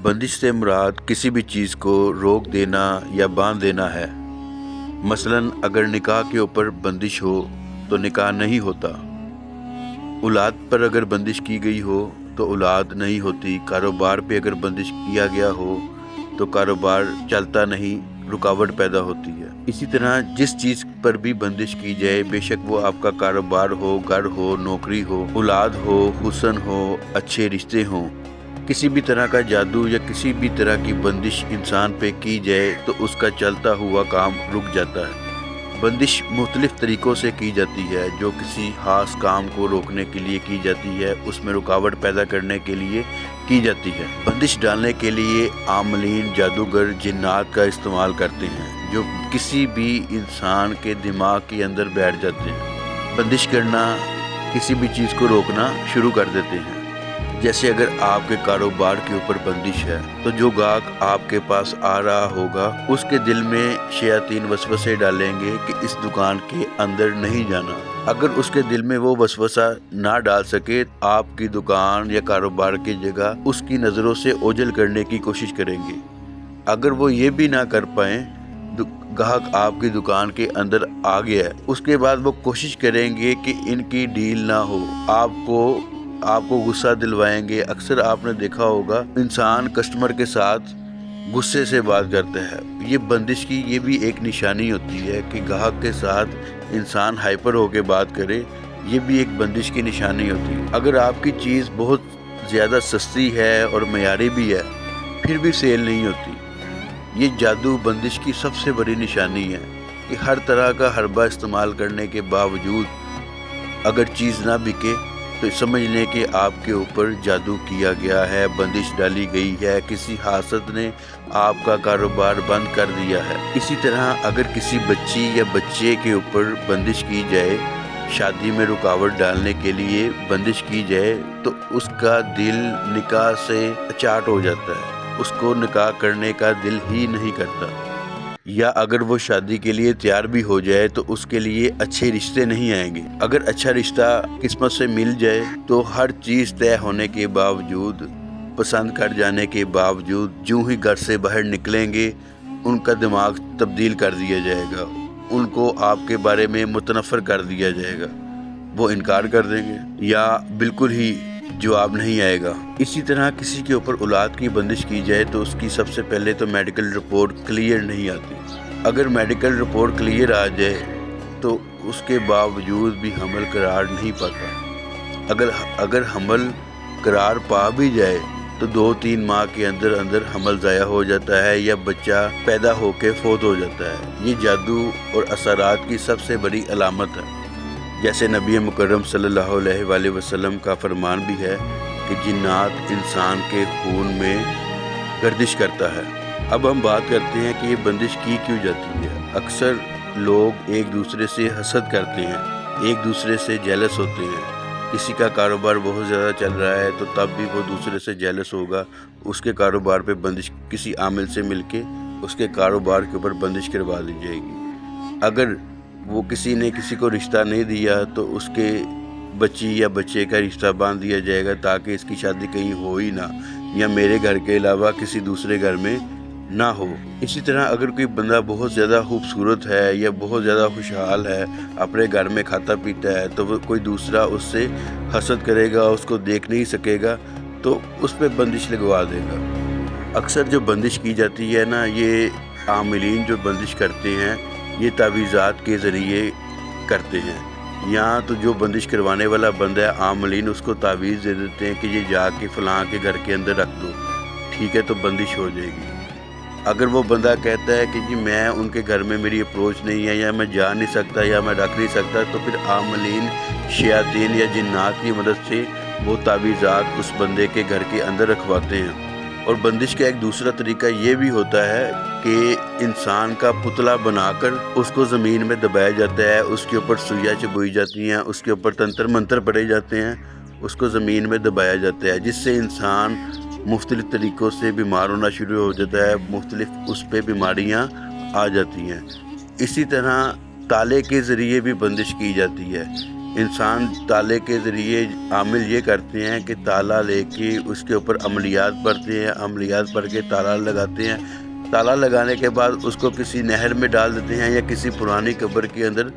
بندش سے مراد کسی بھی چیز کو روک دینا یا باندھ دینا ہے۔ مثلاً اگر نکاح کے اوپر بندش ہو تو نکاح نہیں ہوتا، اولاد پر اگر بندش کی گئی ہو تو اولاد نہیں ہوتی، کاروبار پہ اگر بندش کیا گیا ہو تو کاروبار چلتا نہیں، رکاوٹ پیدا ہوتی ہے۔ اسی طرح جس چیز پر بھی بندش کی جائے، بے شک وہ آپ کا کاروبار ہو، گھر ہو، نوکری ہو، اولاد ہو، حسن ہو، اچھے رشتے ہوں، کسی بھی طرح کا جادو یا کسی بھی طرح کی بندش انسان پہ کی جائے تو اس کا چلتا ہوا کام رک جاتا ہے۔ بندش مختلف طریقوں سے کی جاتی ہے، جو کسی خاص کام کو روکنے کے لیے کی جاتی ہے، اس میں رکاوٹ پیدا کرنے کے لیے کی جاتی ہے۔ بندش ڈالنے کے لیے عاملین جادوگر جنات کا استعمال کرتے ہیں، جو کسی بھی انسان کے دماغ کے اندر بیٹھ جاتے ہیں، بندش کرنا، کسی بھی چیز کو روکنا شروع کر دیتے ہیں۔ جیسے اگر آپ کے کاروبار کے اوپر بندش ہے تو جو گاہک آپ کے پاس آ رہا ہوگا اس کے دل میں شیاطین وسوسے ڈالیں گے کہ اس دکان کے اندر نہیں جانا۔ اگر اس کے دل میں وہ وسوسہ نہ ڈال سکے، آپ کی دکان یا کاروبار کی جگہ اس کی نظروں سے اوجھل کرنے کی کوشش کریں گے۔ اگر وہ یہ بھی نہ کر پائیں، گاہک آپ کی دکان کے اندر آ گیا ہے، اس کے بعد وہ کوشش کریں گے کہ ان کی ڈیل نہ ہو، آپ کو غصہ دلوائیں گے۔ اکثر آپ نے دیکھا ہوگا انسان کسٹمر کے ساتھ غصے سے بات کرتا ہے، یہ بندش کی یہ بھی ایک نشانی ہوتی ہے کہ گاہک کے ساتھ انسان ہائپر ہو کے بات کرے، یہ بھی ایک بندش کی نشانی ہوتی ہے۔ اگر آپ کی چیز بہت زیادہ سستی ہے اور معیاری بھی ہے پھر بھی سیل نہیں ہوتی، یہ جادو بندش کی سب سے بڑی نشانی ہے کہ ہر طرح کا حربہ استعمال کرنے کے باوجود اگر چیز نہ بکے تو سمجھ لیں کہ آپ کے اوپر جادو کیا گیا ہے، بندش ڈالی گئی ہے، کسی حاسد نے آپ کا کاروبار بند کر دیا ہے۔ اسی طرح اگر کسی بچی یا بچے کے اوپر بندش کی جائے، شادی میں رکاوٹ ڈالنے کے لیے بندش کی جائے، تو اس کا دل نکاح سے اچاٹ ہو جاتا ہے، اس کو نکاح کرنے کا دل ہی نہیں کرتا۔ یا اگر وہ شادی کے لیے تیار بھی ہو جائے تو اس کے لیے اچھے رشتے نہیں آئیں گے۔ اگر اچھا رشتہ قسمت سے مل جائے تو ہر چیز طے ہونے کے باوجود، پسند کر جانے کے باوجود، جو ہی گھر سے باہر نکلیں گے ان کا دماغ تبدیل کر دیا جائے گا، ان کو آپ کے بارے میں متنفر کر دیا جائے گا، وہ انکار کر دیں گے یا بالکل ہی جواب نہیں آئے گا۔ اسی طرح کسی کے اوپر اولاد کی بندش کی جائے تو اس کی سب سے پہلے تو میڈیکل رپورٹ کلیئر نہیں آتی۔ اگر میڈیکل رپورٹ کلیئر آ جائے تو اس کے باوجود بھی حمل قرار نہیں پاتا۔ اگر حمل قرار پا بھی جائے تو 2-3 ماہ کے اندر حمل ضائع ہو جاتا ہے یا بچہ پیدا ہو کے فوت ہو جاتا ہے۔ یہ جادو اور اثرات کی سب سے بڑی علامت ہے۔ جیسے نبی مکرم صلی اللہ علیہ وآلہ وسلم کا فرمان بھی ہے کہ جنات انسان کے خون میں گردش کرتا ہے۔ اب ہم بات کرتے ہیں کہ یہ بندش کی کیوں جاتی ہے۔ اکثر لوگ ایک دوسرے سے حسد کرتے ہیں، ایک دوسرے سے جیلس ہوتے ہیں۔ کسی کا کاروبار بہت زیادہ چل رہا ہے تو تب بھی وہ دوسرے سے جیلس ہوگا، اس کے کاروبار پہ بندش، کسی عامل سے مل کے اس کے کاروبار کے اوپر بندش کروا دی جائے گی۔ اگر وہ کسی نے کسی کو رشتہ نہیں دیا تو اس کے بچی یا بچے کا رشتہ باندھ دیا جائے گا تاکہ اس کی شادی کہیں ہو ہی نہ، یا میرے گھر کے علاوہ کسی دوسرے گھر میں نہ ہو۔ اسی طرح اگر کوئی بندہ بہت زیادہ خوبصورت ہے یا بہت زیادہ خوشحال ہے، اپنے گھر میں کھاتا پیتا ہے، تو وہ کوئی دوسرا اس سے حسد کرے گا، اس کو دیکھ نہیں سکے گا تو اس پہ بندش لگوا دے گا۔ اکثر جو بندش کی جاتی ہے نا، یہ عاملین جو بندش کرتے ہیں یہ تعویذات کے ذریعے کرتے ہیں، یا تو جو بندش کروانے والا بندہ ہے، عاملین اس کو تعویذ دے دیتے ہیں کہ یہ جا کے فلاں کے گھر کے اندر رکھ دو، ٹھیک ہے، تو بندش ہو جائے گی۔ اگر وہ بندہ کہتا ہے کہ جی میں ان کے گھر میں میری اپروچ نہیں ہے، یا میں جا نہیں سکتا، یا میں رکھ نہیں سکتا، تو پھر عاملین شیاطین یا جنات کی مدد سے وہ تعویذات اس بندے کے گھر کے اندر رکھواتے ہیں۔ اور بندش کا ایک دوسرا طریقہ یہ بھی ہوتا ہے کہ انسان کا پتلا بنا کر اس کو زمین میں دبایا جاتا ہے، اس کے اوپر سوئیاں چبوئی جاتی ہیں، اس کے اوپر تنتر منتر پڑے جاتے ہیں، اس کو زمین میں دبایا جاتا ہے، جس سے انسان مختلف طریقوں سے بیمار ہونا شروع ہو جاتا ہے، مختلف اس پہ بیماریاں آ جاتی ہیں۔ اسی طرح تالے کے ذریعے بھی بندش کی جاتی ہے۔ انسان تالے کے ذریعے عامل یہ کرتے ہیں کہ تالا لے کے اس کے اوپر عملیات پڑھتے ہیں، عملیات پڑھ کے تالا لگاتے ہیں، تالا لگانے کے بعد اس کو کسی نہر میں ڈال دیتے ہیں یا کسی پرانی قبر کے اندر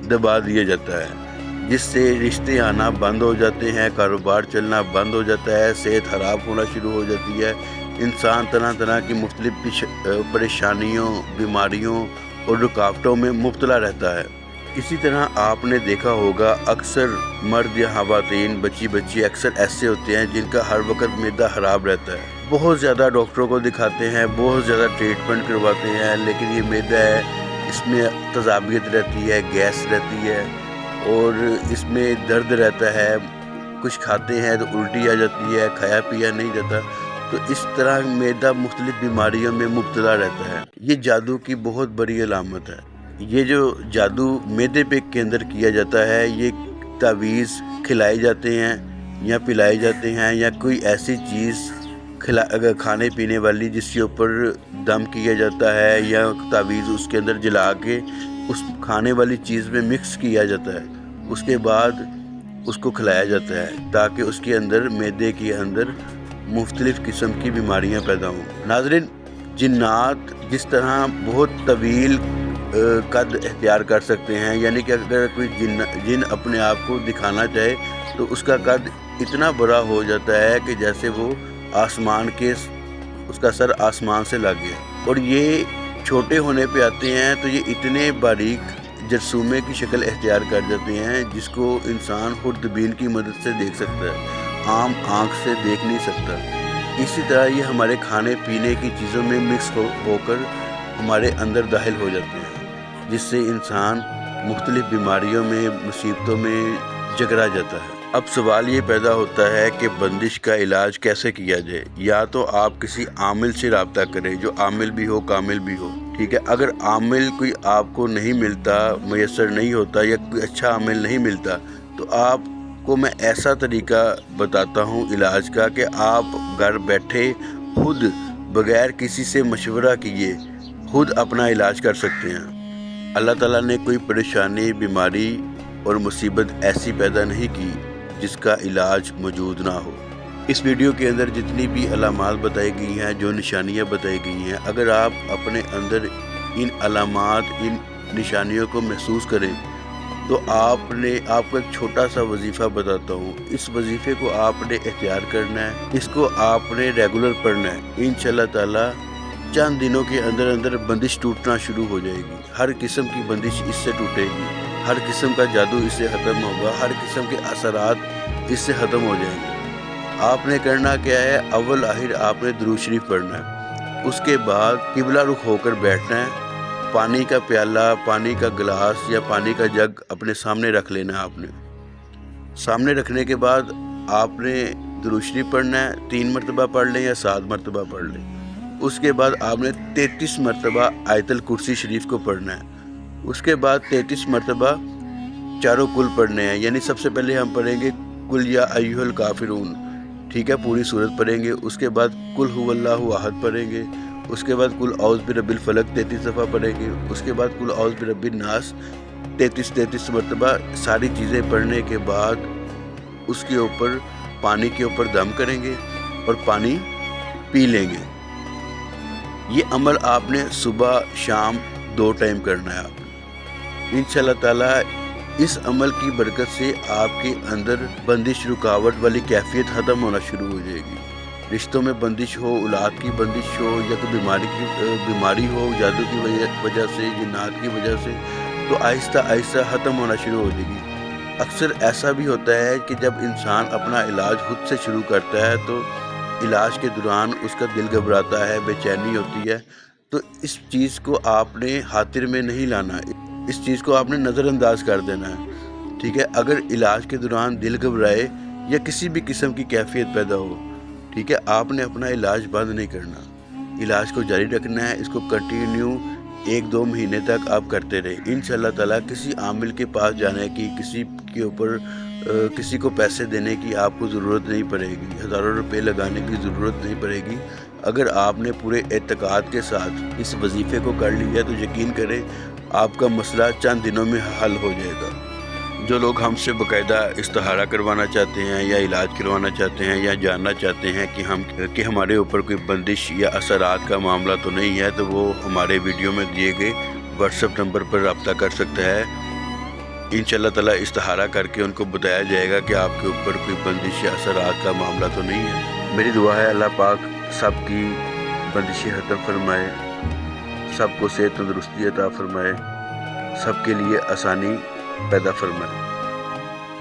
دبا دیا جاتا ہے، جس سے رشتے آنا بند ہو جاتے ہیں، کاروبار چلنا بند ہو جاتا ہے، صحت خراب ہونا شروع ہو جاتی ہے، انسان طرح طرح کی مختلف پریشانیوں، بیماریوں اور رکاوٹوں میں مبتلا رہتا ہے۔ اسی طرح آپ نے دیکھا ہوگا اکثر مرد یا خواتین، بچی اکثر ایسے ہوتے ہیں جن کا ہر وقت معدہ خراب رہتا ہے، بہت زیادہ ڈاکٹروں کو دکھاتے ہیں، بہت زیادہ ٹریٹمنٹ کرواتے ہیں، لیکن یہ معدہ ہے، اس میں تذابیت رہتی ہے، گیس رہتی ہے اور اس میں درد رہتا ہے، کچھ کھاتے ہیں تو الٹی آ جاتی ہے، کھایا پیا نہیں جاتا، تو اس طرح معدہ مختلف بیماریوں میں مبتلا رہتا ہے۔ یہ جادو کی بہت بڑی علامت ہے۔ یہ جو جادو معدے پہ کے اندر کیا جاتا ہے، یہ تعویذ کھلائے جاتے ہیں یا پلائے جاتے ہیں یا کوئی ایسی چیز کھانے پینے والی جس کے اوپر دم کیا جاتا ہے یا تعویذ اس کے اندر جلا کے اس کھانے والی چیز میں مکس کیا جاتا ہے، اس کے بعد اس کو کھلایا جاتا ہے تاکہ اس کے اندر معدے کے اندر مختلف قسم کی بیماریاں پیدا ہوں۔ ناظرین، جنات جس طرح بہت طویل قد اختیار کر سکتے ہیں، یعنی کہ اگر کوئی جن اپنے آپ کو دکھانا چاہے تو اس کا قد اتنا بڑا ہو جاتا ہے کہ جیسے وہ آسمان کے اس کا سر آسمان سے لگ گیا، اور یہ چھوٹے ہونے پہ آتے ہیں تو یہ اتنے باریک جرثومے کی شکل اختیار کر جاتے ہیں جس کو انسان خوردبین کی مدد سے دیکھ سکتا ہے، عام آنکھ سے دیکھ نہیں سکتا۔ اسی طرح یہ ہمارے کھانے پینے کی چیزوں میں مکس ہو کر ہمارے اندر داخل ہو جاتے ہیں، جس سے انسان مختلف بیماریوں میں، مصیبتوں میں جکڑا جاتا ہے۔ اب سوال یہ پیدا ہوتا ہے کہ بندش کا علاج کیسے کیا جائے؟ یا تو آپ کسی عامل سے رابطہ کریں جو عامل بھی ہو، کامل بھی ہو، ٹھیک ہے۔ اگر عامل کوئی آپ کو نہیں ملتا، میسر نہیں ہوتا یا کوئی اچھا عامل نہیں ملتا تو آپ کو میں ایسا طریقہ بتاتا ہوں علاج کا کہ آپ گھر بیٹھے خود بغیر کسی سے مشورہ کیے خود اپنا علاج کر سکتے ہیں۔ اللہ تعالیٰ نے کوئی پریشانی، بیماری اور مصیبت ایسی پیدا نہیں کی جس کا علاج موجود نہ ہو۔ اس ویڈیو کے اندر جتنی بھی علامات بتائی گئی ہیں، جو نشانیاں بتائی گئی ہیں، اگر آپ اپنے اندر ان علامات، ان نشانیوں کو محسوس کریں تو آپ کو ایک چھوٹا سا وظیفہ بتاتا ہوں۔ اس وظیفے کو آپ نے اختیار کرنا ہے، اس کو آپ نے ریگولر پڑھنا ہے۔ انشاءاللہ تعالیٰ چند دنوں کے اندر بندش ٹوٹنا شروع ہو جائے گی، ہر قسم کی بندش اس سے ٹوٹے گی، ہر قسم کا جادو اس سے ختم ہوگا، ہر قسم کے اثرات اس سے ختم ہو جائیں گے۔ آپ نے کرنا کیا ہے؟ اول آخر آپ نے درود شریف پڑھنا ہے، اس کے بعد قبلہ رخ ہو کر بیٹھنا ہے، پانی کا پیالہ، پانی کا گلاس یا پانی کا جگ اپنے سامنے رکھ لینا ہے۔ آپ نے سامنے رکھنے کے بعد آپ نے درود شریف پڑھنا ہے، 3 مرتبہ پڑھ لیں یا 7 مرتبہ پڑھ لیں۔ اس کے بعد آپ نے 33 مرتبہ آیت الکرسی شریف کو پڑھنا ہے۔ اس کے بعد 33 مرتبہ چاروں کل پڑھنے ہیں، یعنی سب سے پہلے ہم پڑھیں گے کل یا ایھا الکافرون، ٹھیک ہے، پوری صورت پڑھیں گے۔ اس کے بعد کل ھو اللہ احد پڑھیں گے۔ اس کے بعد کل اعوذ برب الفلق 33 دفعہ پڑھیں گے۔ اس کے بعد کل اعوذ برب الناس 33 مرتبہ۔ ساری چیزیں پڑھنے کے بعد اس کے اوپر پانی کے اوپر دم کریں گے اور پانی پی لیں گے۔ یہ عمل آپ نے صبح شام 2 ٹائم کرنا ہے۔ آپ نے انشاءاللہ تعالیٰ اس عمل کی برکت سے آپ کے اندر بندش، رکاوٹ والی کیفیت ختم ہونا شروع ہو جائے گی۔ رشتوں میں بندش ہو، اولاد کی بندش ہو یا کوئی بیماری ہو جادو کی وجہ سے، جنات کی وجہ سے، تو آہستہ آہستہ ختم ہونا شروع ہو جائے گی۔ اکثر ایسا بھی ہوتا ہے کہ جب انسان اپنا علاج خود سے شروع کرتا ہے تو علاج کے دوران اس کا دل گھبراتا ہے، بے چینی ہوتی ہے، تو اس چیز کو آپ نے خاطر میں نہیں لانا، اس چیز کو آپ نے نظر انداز کر دینا ہے، ٹھیک ہے۔ اگر علاج کے دوران دل گھبرائے یا کسی بھی قسم کی کیفیت پیدا ہو، ٹھیک ہے، آپ نے اپنا علاج بند نہیں کرنا، علاج کو جاری رکھنا ہے۔ اس کو کنٹینیو 1-2 مہینے تک آپ کرتے رہے۔ انشاءاللہ تعالیٰ کسی عامل کے پاس جانے کی، کسی کے اوپر کسی کو پیسے دینے کی آپ کو ضرورت نہیں پڑے گی، ہزاروں روپے لگانے کی ضرورت نہیں پڑے گی۔ اگر آپ نے پورے اعتقاد کے ساتھ اس وظیفے کو کر لیا تو یقین کریں آپ کا مسئلہ چند دنوں میں حل ہو جائے گا۔ جو لوگ ہم سے باقاعدہ استخارہ کروانا چاہتے ہیں یا علاج کروانا چاہتے ہیں یا جاننا چاہتے ہیں کہ ہمارے اوپر کوئی بندش یا اثرات کا معاملہ تو نہیں ہے، تو وہ ہمارے ویڈیو میں دیے گئے واٹس ایپ نمبر پر رابطہ کر سکتا ہے۔ انشاءاللہ تعالیٰ استخارہ کر کے ان کو بتایا جائے گا کہ آپ کے اوپر کوئی بندش یا اثرات کا معاملہ تو نہیں ہے۔ میری دعا ہے اللہ پاک سب کی بندشیں ختم فرمائے، سب کو صحت تندرستی عطا فرمائے، سب کے لیے آسانی پیدا فرمائے۔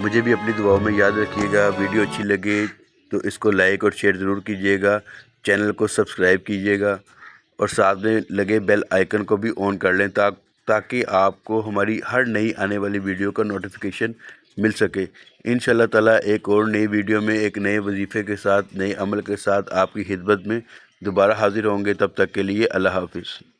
مجھے بھی اپنی دعاؤں میں یاد رکھیے گا۔ ویڈیو اچھی لگے تو اس کو لائک اور شیئر ضرور کیجیے گا، چینل کو سبسکرائب کیجیے گا اور ساتھ میں لگے بیل آئیکن کو بھی آن کر لیں تاکہ آپ کو ہماری ہر نئی آنے والی ویڈیو کا نوٹیفیکیشن مل سکے۔ انشاءاللہ تعالیٰ ایک اور نئی ویڈیو میں ایک نئے وظیفے کے ساتھ، نئے عمل کے ساتھ آپ کی خدمت میں دوبارہ حاضر ہوں گے۔ تب تک کے لیے اللہ حافظ۔